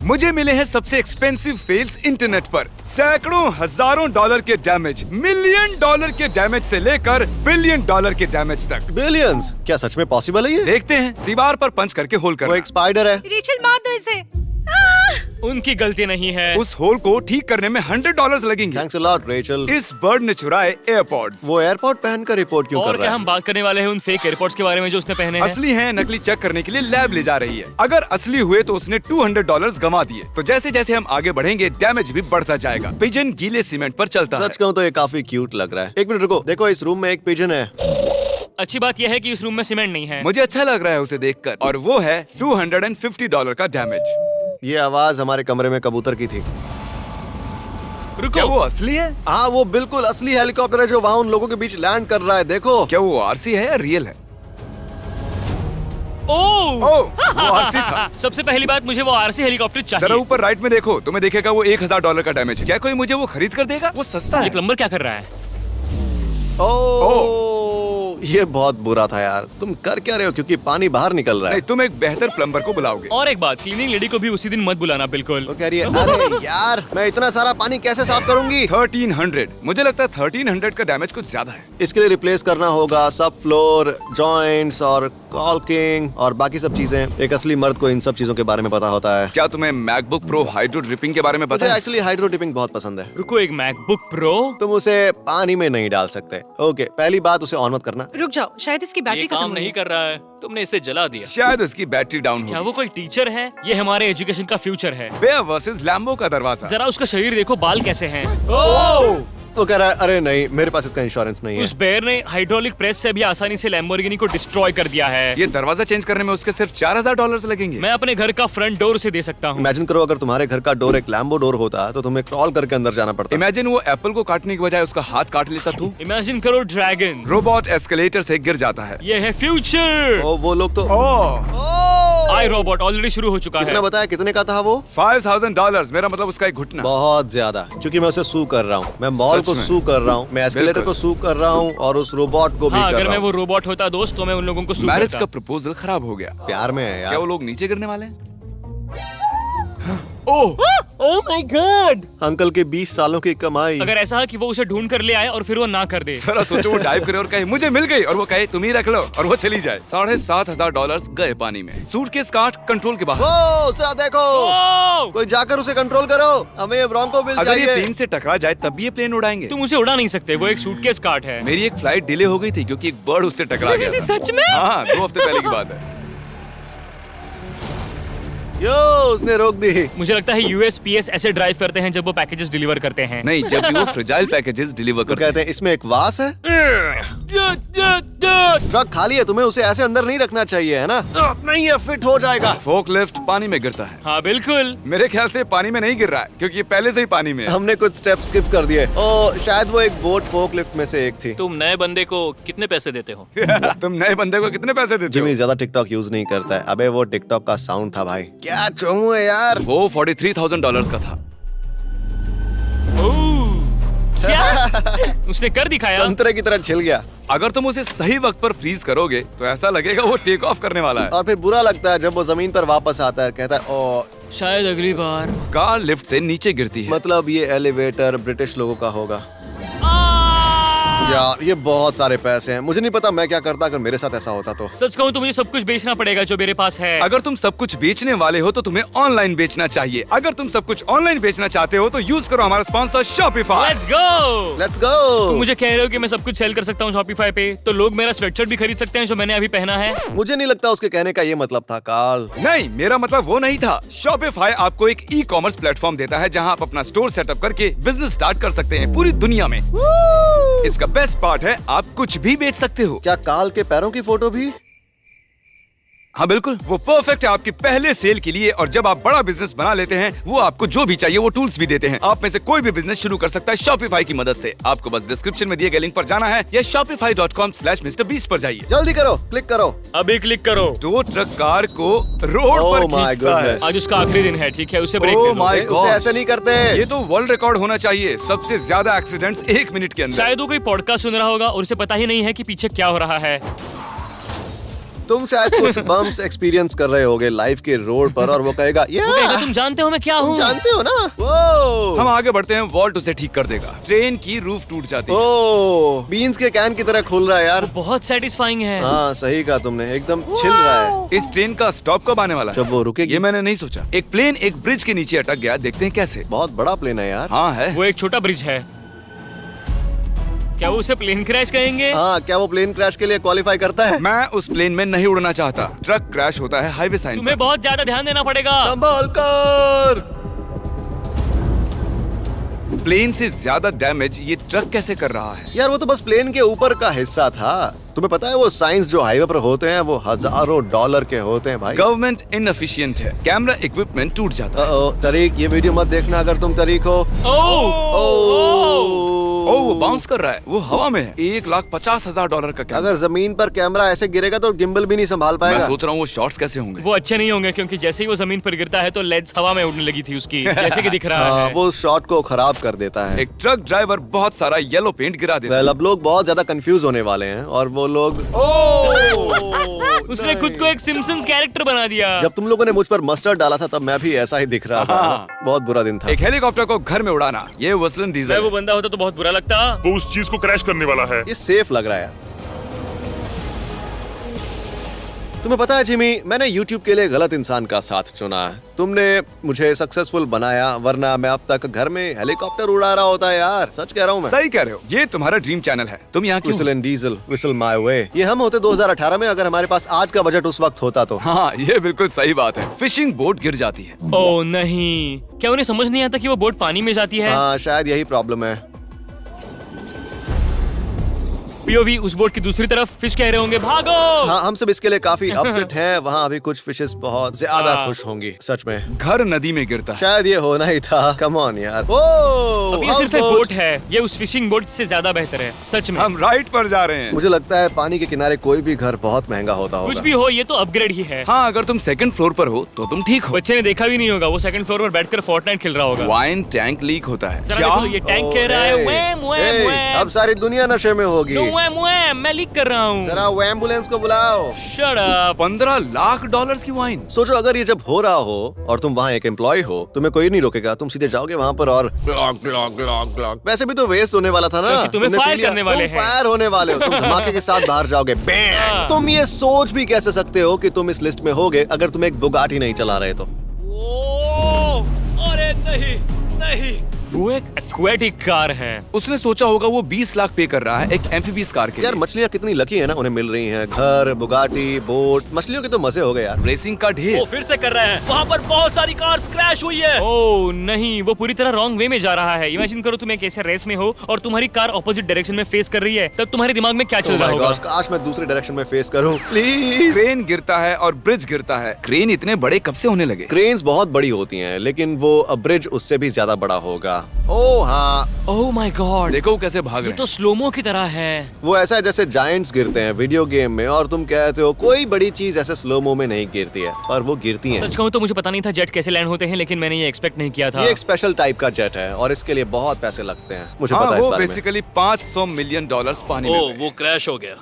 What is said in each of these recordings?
मुझे मिले हैं सबसे एक्सपेंसिव फेल्स इंटरनेट पर। सैकड़ों हजारों डॉलर के डैमेज, मिलियन डॉलर के डैमेज से लेकर बिलियन डॉलर के डैमेज तक। बिलियंस? क्या सच में पॉसिबल है ये? देखते हैं, दीवार पर पंच करके होल वो करना। एक स्पाइडर है। रेचल मार दो इसे। उनकी गलती नहीं है। उस होल को ठीक करने में $100 लगेंगे। Thanks a lot Rachel. इस बर्ड ने चुराए एयरपॉड्स। वो एयरपोर्ट पहनकर रिपोर्ट क्यों कर और रहा क्या है? हम बात करने वाले हैं उन फेक एयरपोर्ट्स के बारे में जो उसने पहने हैं? असली हैं, नकली चेक करने के लिए लैब ले जा रही है। अगर असली हुए तो उसने $200 गंवा दिए। तो जैसे जैसे हम आगे बढ़ेंगे डैमेज भी बढ़ता जाएगा। पिजन गीले सीमेंट पर चलता है। सच कहूँ तो ये काफी क्यूट लग रहा है। एक मिनट रुको, देखो इस रूम में एक पिजन है। अच्छी बात यह है कि इस रूम में सीमेंट नहीं है। मुझे अच्छा लग रहा है उसे देखकर, और वो है $250 का डैमेज। ये आवाज हमारे कमरे में कबूतर की थी। रुको, क्या वो असली है? हाँ, वो बिल्कुल असली हेलीकॉप्टर है जो वहाँ उन लोगों के बीच लैंड कर रहा है। देखो। क्या वो आरसी है या रियल है? ओह वो आरसी था। सबसे पहली बात, मुझे वो आरसी हेलीकॉप्टर जरा चाहिए। ऊपर राइट में देखो, तुम्हें दिखेगा वो $1000 का डैमेज। क्या कोई मुझे वो खरीद कर देगा? वो सस्ता ये है। प्लम्बर क्या कर रहा है? ओह, ये बहुत बुरा था यार। तुम कर क्या रहे हो? क्योंकि पानी बाहर निकल रहा है। नहीं, तुम एक बेहतर प्लम्बर को बुलाओगे। और एक बात, क्लीनिंग लेडी को भी उसी दिन मत बुलाना बिल्कुल। वो कह रही है, अरे यार मैं इतना सारा पानी कैसे साफ करूंगी? 1300। मुझे लगता है 1300 का डैमेज कुछ ज्यादा है। इसके लिए रिप्लेस करना होगा सब फ्लोर, जॉइंट्स और कॉल्किंग और बाकी सब चीजें। एक असली मर्द को इन सब चीजों के बारे में पता होता है। क्या तुम्हें मैकबुक प्रो हाइड्रो ड्रिपिंग के बारे में पता मुझे है? एक्चुअली हाइड्रो डिपिंग बहुत पसंद है। रुको, एक मैकबुक प्रो? तुम उसे पानी में नहीं डाल सकते। ओके, पहली बात उसे ऑन मत करना। रुक जाओ, शायद इसकी बैटरी ये खत्म काम हुई नहीं है। कर रहा है, तुमने इसे जला दिया। शायद उसकी बैटरी डाउन क्या हो। वो कोई टीचर है? ये हमारे एजुकेशन का फ्यूचर है। बेयर वर्सेस लैम्बो का दरवाजा। जरा उसका शरीर देखो, बाल कैसे हैं। वो कह रहा है, अरे नहीं, मेरे पास इसका इंश्योरेंस नहीं है। उस बेयर ने हाइड्रोलिक प्रेस से भी आसानी से लैम्बोर्गिनी को डिस्ट्रॉय कर दिया है। ये दरवाजा चेंज करने में उसके सिर्फ $4000 लगेंगे। मैं अपने घर का फ्रंट डोर उसे दे सकता हूँ। इमेजिन करो अगर तुम्हारे घर का डोर एक लैम्बो डोर होता तो तुम्हें क्रॉल करके अंदर जाना पड़ता। इमेजिन वो एप्पल को काटने के बजाय उसका हाथ काट लेता तू। इमेजिन करो ड्रैगन। रोबोट एस्केलेटर से गिर जाता है। ये है फ्यूचर। ओ, वो लोग तो आई रोबोट ऑलरेडी शुरू हो चुका है। कितना बताया? कितने का था वो? $5000। मेरा मतलब उसका एक घुटना। बहुत ज्यादा, क्योंकि मैं उसे सू कर रहा हूँ। मैं मॉल सच को में? सू कर रहा हूँ, मैं एस्केलेटर बिल्कुल। को सू कर रहा हूँ और उस रोबोट को भी हाँ, कर अगर रहा मैं हूँ। वो रोबोट होता दोस्त तो मैं उन लोगों को सू मैरिज करता। का प्रपोजल खराब हो गया। प्यार में है क्या यार। वो लोग नीचे गिरने वाले हैं? Oh my God! अंकल के 20 सालों की कमाई। अगर ऐसा है कि वो उसे ढूंढ कर ले आए और फिर वो ना कर दे। जरा सोचो, वो डाइव करे और कहे मुझे मिल गई, और वो कहे तुम ही रख लो, और वो चली जाए। $7500 गए पानी में। सूटकेस काट कंट्रोल के बाहर। वो जरा देखो, ओह! कोई जाकर उसे कंट्रोल करो। हमें ये ब्रोंको बिल अगर ये चाहिए। प्लेन से टकरा जाए तब भी ये प्लेन उड़ाएंगे। तुम उसे उड़ा नहीं सकते, वो एक सूटकेस कार्ट है। मेरी एक फ्लाइट डिले हो गई थी क्योंकि एक बर्ड उससे टकरा गया था। सच में? हाँ, 2 हफ्ते पहले की बात है। यो, उसने रोक दी। मुझे लगता है USPS ऐसे ड्राइव करते हैं जब वो पैकेजेस डिलीवर करते हैं। नहीं, जब भी वो फ्रेजाइल पैकेजेस डिलीवर तो करते कहते हैं इसमें एक वास है। ट्रक खाली है, तुम्हें उसे ऐसे अंदर नहीं रखना चाहिए, है ना? नहीं, ये फिट हो जाएगा। फोकलिफ्ट पानी में गिरता है। हाँ बिल्कुल। मेरे ख्याल से पानी में नहीं गिर रहा है क्योंकि ये पहले से ही पानी में है। हमने कुछ स्टेप स्किप कर दिए। ओ, शायद वो एक बोट फोकलिफ्ट में से एक थी। तुम नए बंदे को कितने पैसे देते हो? तुम नए बंदे को कितने पैसे देते हो? जिमी ज्यादा टिकटॉक यूज नहीं करता है। अबे वो टिकटॉक का साउंड था भाई। क्या चोमू है यार। वो $43,000 का था। क्या? उसने कर दिखाया। संतरे की तरह छिल गया। अगर तुम उसे सही वक्त पर फ्रीज करोगे तो ऐसा लगेगा वो टेक ऑफ करने वाला है। और फिर बुरा लगता है जब वो जमीन पर वापस आता है, कहता है ओ। शायद अगली बार। कार लिफ्ट से नीचे गिरती है। मतलब ये एलिवेटर ब्रिटिश लोगों का होगा। यार ये बहुत सारे पैसे हैं। मुझे नहीं पता मैं क्या करता अगर मेरे साथ ऐसा होता तो। सच कहूँ तो मुझे सब कुछ बेचना पड़ेगा जो मेरे पास है। अगर तुम सब कुछ बेचने वाले हो तो तुम्हें ऑनलाइन बेचना चाहिए। अगर तुम सब कुछ ऑनलाइन बेचना चाहते हो तो यूज करो हमारा sponsor Shopify. Let's go. Let's go. तुम मुझे कह रहे हो कि मैं सब कुछ सेल कर सकता हूँ शॉपिफाई पे, तो लोग मेरा स्वेटशर्ट भी खरीद सकते हैं जो मैंने अभी पहना है। मुझे नहीं लगता उसके कहने का ये मतलब था कार्ल। नहीं, मेरा मतलब वो नहीं था। शॉपिफाई आपको एक ई-कॉमर्स प्लेटफॉर्म देता है जहां आप अपना स्टोर सेटअप करके बिजनेस स्टार्ट कर सकते हैं पूरी दुनिया में। इसका बेस्ट पार्ट है आप कुछ भी बेच सकते हो। क्या कार्ल के पैरों की फोटो भी? हाँ बिल्कुल, वो परफेक्ट है आपकी पहले सेल के लिए। और जब आप बड़ा बिजनेस बना लेते हैं वो आपको जो भी चाहिए वो टूल्स भी देते हैं। आप में से कोई भी बिजनेस शुरू कर सकता है शॉपिफाई की मदद से। आपको बस डिस्क्रिप्शन में दिए गए लिंक पर जाना है या shopify.com/MrBeast पर जाइए। जल्दी करो, क्लिक करो। अभी क्लिक करो। टो ट्रक कार को रोड Oh पर my खींचता है। goodness. आज उसका आखिरी दिन है, ठीक है, उसे ब्रेक Oh दे दो। my उसे gosh. ऐसे नहीं करते। ये तो वर्ल्ड रिकॉर्ड होना चाहिए, सबसे ज्यादा एक्सीडेंट्स 1 मिनट के अंदर। शायद वो कोई पॉडकास्ट सुन रहा होगा और उसे पता ही नहीं है कि पीछे क्या हो रहा है। तुम शायद कुछ बम्स एक्सपीरियंस कर रहे होगे लाइफ के रोड पर और वो कहेगा वो कहेगा, तुम जानते हो मैं क्या तुम हूँ? जानते हो ना वो हम आगे बढ़ते हैं, वॉल्ट उसे ठीक कर देगा। ट्रेन की रूफ टूट जाती है। ओ बीन्स के कैन की तरह खुल रहा है यार। बहुत सेटिस्फाइंग है। हाँ सही कहा तुमने, एकदम छिल रहा है। इस ट्रेन का स्टॉप कब आने वाला है? जब वो रुकेगी। ये मैंने नहीं सोचा। एक प्लेन एक ब्रिज के नीचे अटक गया, देखते हैं कैसे। बहुत बड़ा प्लेन है यार। हाँ है। वो एक छोटा ब्रिज है। क्या वो उसे प्लेन क्रैश कहेंगे? हाँ क्या वो प्लेन क्रैश के लिए क्वालिफाई करता है? मैं उस प्लेन में नहीं उड़ना चाहता। ट्रक क्रैश होता है हाईवे साइन तुम्हें बहुत ज्यादा ध्यान देना पड़ेगा। संभाल कर। प्लेन से ज्यादा डैमेज ये ट्रक कैसे कर रहा है? यार वो तो बस प्लेन के ऊपर का हिस्सा था। तुम्हें पता है वो साइंस जो हाईवे पर होते हैं वो हजारों डॉलर के होते हैं भाई। गवर्नमेंट इनएफिशिएंट है, कैमरा इक्विपमेंट टूट जाता है। तरीक ये वीडियो मत देखना अगर तुम तरीक हो। ओह वो बाउंस कर रहा है, वो हवा में है। $1,50,000 का कैमरा। अगर जमीन पर कैमरा ऐसे गिरेगा तो गिम्बल भी नहीं संभाल मैं पाएगा। सोच रहा हूँ वो शॉट्स कैसे होंगे। वो अच्छे नहीं होंगे क्योंकि जैसे ही वो जमीन पर गिरता है तो लेंस हवा में उड़ने लगी थी उसकी, जैसे कि दिख रहा हाँ, है। वो शॉट को खराब कर देता है। एक ट्रक ड्राइवर बहुत सारा येलो पेंट गिरा देता है। Well, अब लोग बहुत ज्यादा कंफ्यूज होने वाले हैं और वो लोग उसने खुद को एक सिम्पसन्स कैरेक्टर बना दिया। जब तुम लोगों ने मुझ पर मस्टर्ड डाला था तब मैं भी ऐसा ही दिख रहा था। हाँ। बहुत बुरा दिन था। एक हेलीकॉप्टर को घर में उड़ाना, ये वसलन मैं डीजल वो है। बंदा होता तो बहुत बुरा लगता। वो उस चीज को क्रैश करने वाला है। ये सेफ लग रहा है। तुम्हें पता है जिमी, मैंने YouTube के लिए गलत इंसान का साथ चुना है। तुमने मुझे सक्सेसफुल बनाया, वरना मैं अब तक घर में हेलीकॉप्टर उड़ा रहा होता है यार। सच कह रहा हूँ मैं। सही कह रहे हो, ये तुम्हारा ड्रीम चैनल है। तुम यहाँ क्यों? Whistle and diesel, whistle my way. ये हम होते 2018 में अगर हमारे पास आज का बजट उस वक्त होता तो। हाँ ये बिल्कुल सही बात है। फिशिंग बोट गिर जाती है। ओह नहीं, क्या उन्हें समझ नहीं आता कि वो बोट पानी में जाती है? हाँ शायद यही प्रॉब्लम है। पीओवी उस बोट की दूसरी तरफ फिश कह रहे होंगे भागो। हाँ हम सब इसके लिए काफी अपसेट हैं। वहाँ अभी कुछ फिशेस बहुत ज्यादा खुश होंगी सच में। घर नदी में गिरता है। शायद ये होना ही था। कम ऑन यार। अब ये सिर्फ एक बोट है, ये उस फिशिंग बोट से ज्यादा बेहतर है सच में। हम राइट पर जा रहे हैं। मुझे लगता है पानी के किनारे कोई भी घर बहुत महंगा होता कुछ होगा। भी हो, ये तो अपग्रेड ही है। हाँ अगर तुम सेकंड फ्लोर पर हो तो तुम ठीक हो। बच्चे ने देखा भी नहीं होगा, वो सेकंड फ्लोर पर बैठकर फोर्टनाइट खेल रहा होगा। वाइन टैंक लीक होता है। जरा देखो, ये टैंक कह रहा है वैम वैम वैम। अब सारी दुनिया नशे में होगी। नो वैम वैम, मैं लीक कर रहा हूँ। जरा वो एम्बुलेंस को बुलाओ। Shut up. $15 लाख की वाइन। सोचो अगर ये जब हो रहा हो और तुम वहाँ एक एम्प्लॉय हो, तुम्हें कोई नहीं रोकेगा, तुम सीधे जाओगे वहाँ पर और वैसे भी तो वेस्ट होने वाला था ना। क्योंकि तुम्हें तुमने फायर पी लिया, करने वाले तुम हैं। फायर होने वाले हो। तुम धमाके के साथ बाहर जाओगे। बैंग। तुम ये सोच भी कैसे सकते हो कि तुम इस लिस्ट में होगे अगर तुम एक बुगाटी नहीं चला रहे तो। ओह, अरे नहीं नहीं, वो एक एक्वेटिक कार है। उसने सोचा होगा वो 20 लाख पे कर रहा है एक एम्फीबियस कार के यार लिए। मछलियाँ कितनी लकी है ना, उन्हें मिल रही हैं घर, बुगाटी, बोट। मछलियों के तो मजे हो गए यार। रेसिंग का ढेर। वो फिर से कर रहे हैं। वहाँ पर बहुत सारी कार्स क्रैश हुई है। ओह नहीं, वो पूरी तरह रॉन्ग वे में जा रहा है। इमेजिन करो तुम एक ऐसे रेस में हो और तुम्हारी कार ऑपोजिट डायरेक्शन में फेस कर रही है, तब तुम्हारे दिमाग में क्या चल Oh रहा my होगा? gosh, काश मैं दूसरे डायरेक्शन में फेस करूं प्लीज। क्रेन गिरता है और ब्रिज गिरता है। क्रेन इतने बड़े कब से होने लगे? क्रेन्स बहुत बड़ी होती हैं लेकिन वो ब्रिज उससे भी ज्यादा बड़ा होगा। ओह हाँ, ओह माय गॉड, देखो वो कैसे भाग ये रहे तो स्लोमो की तरह है। वो ऐसा है जैसे जायंट्स गिरते हैं वीडियो गेम में और तुम कहते हो कोई बड़ी चीज ऐसे स्लोमो में नहीं गिरती है, पर वो गिरती हैं। सच कहूँ तो मुझे पता नहीं था जेट कैसे लैंड होते हैं, लेकिन मैंने ये एक्सपेक्ट नहीं किया था। ये एक स्पेशल टाइप का जेट है और इसके लिए बहुत पैसे लगते हैं। मुझे हाँ पता है इस वो बारे में। बेसिकली $500 मिलियन पानी ओ में। वो क्रैश हो गया।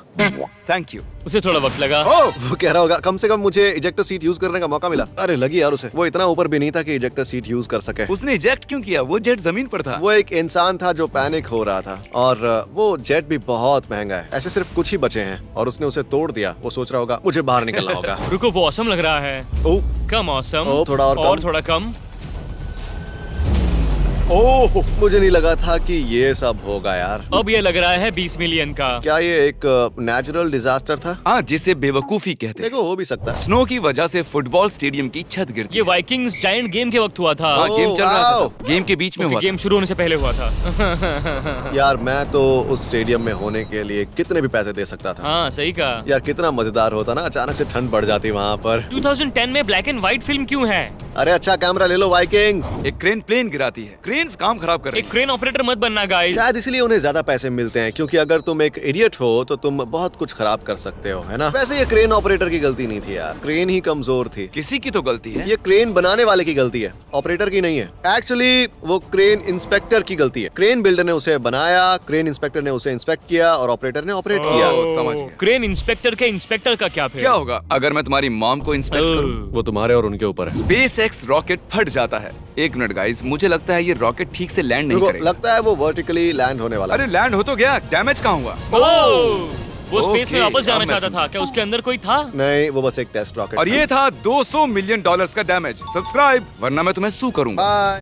Thank you. उसे थोड़ा वक्त लगा। ओह वो कह रहा होगा कम से कम मुझे इजेक्टर सीट यूज करने का मौका मिला। अरे लगी यार उसे। वो इतना ऊपर भी नहीं था कि इजेक्टर सीट यूज कर सके। उसने इजेक्ट क्यों किया? वो जेट जमीन पर था। वो एक इंसान था जो पैनिक हो रहा था और वो जेट भी बहुत महंगा है। ऐसे सिर्फ कुछ ही बचे हैं और उसने उसे तोड़ दिया। वो सोच रहा होगा मुझे बाहर निकलना होगा। रुको, वो ऑसम लग रहा है। ओह कम ऑसम। ओ, थोड़ा और कम। थोड़ा कम। ओह मुझे नहीं लगा था कि ये सब होगा यार। अब ये लग रहा है 20 मिलियन का। क्या ये एक नेचुरल डिजास्टर था? हाँ जिसे बेवकूफी कहते हैं। देखो हो भी सकता है। स्नो की वजह से फुटबॉल स्टेडियम की छत गिरती ये है। वाइकिंग्स जायंट गेम के वक्त हुआ था। हाँ गेम चल रहा वाओ। था। गेम के बीच में हुआ था। गेम शुरू होने से पहले हुआ था। यार मैं तो उस स्टेडियम में होने के लिए कितने भी पैसे दे सकता था। हाँ सही कहा। यार कितना मजेदार होता ना, अचानक से ठंड बढ़ जाती वहाँ पर। 2010 में ब्लैक एंड व्हाइट फिल्म क्यों है? अरे अच्छा कैमरा ले लो वाइकिंग्स। एक क्रेन प्लेन गिराती है। क्रेन्स काम खराब कर रही एक क्रेन ऑपरेटर मत बनना गाइस। शायद इसलिए उन्हें ज्यादा पैसे मिलते हैं, क्योंकि अगर तुम एक इडियट हो तो तुम बहुत कुछ खराब कर सकते हो, है ना? वैसे ये क्रेन ऑपरेटर की गलती नहीं थी यार, क्रेन ही कमजोर थी। किसी की तो गलती है। ये क्रेन बनाने वाले की गलती है, ऑपरेटर की नहीं है। एक्चुअली वो क्रेन इंस्पेक्टर की गलती है। क्रेन बिल्डर ने उसे बनाया, क्रेन इंस्पेक्टर ने उसे इंस्पेक्ट किया और ऑपरेटर ने ऑपरेट किया। समझ गया। क्रेन इंस्पेक्टर के इंस्पेक्टर का क्या फिर? क्या होगा अगर मैं तुम्हारी मॉम को इंस्पेक्ट करूं? वो तुम्हारे और उनके ऊपर है। SpaceX रॉकेट फट जाता है। एक मिनट गाइस, मुझे लगता है ये रॉकेट ठीक से लैंड नहीं मेरे को करेगा। लगता है वो वर्टिकली लैंड होने वाला है। अरे लैंड हो तो गया, डैमेज कहाँ हुआ? वो स्पेस में Okay, वापस जाना अब मैं चाहता था। क्या उसके अंदर कोई था? नहीं, वो बस एक टेस्ट रॉकेट और ये था $200 मिलियन का डैमेज। सब्सक्राइब वरना मैं तुम्हें सू करूंगा। बाय।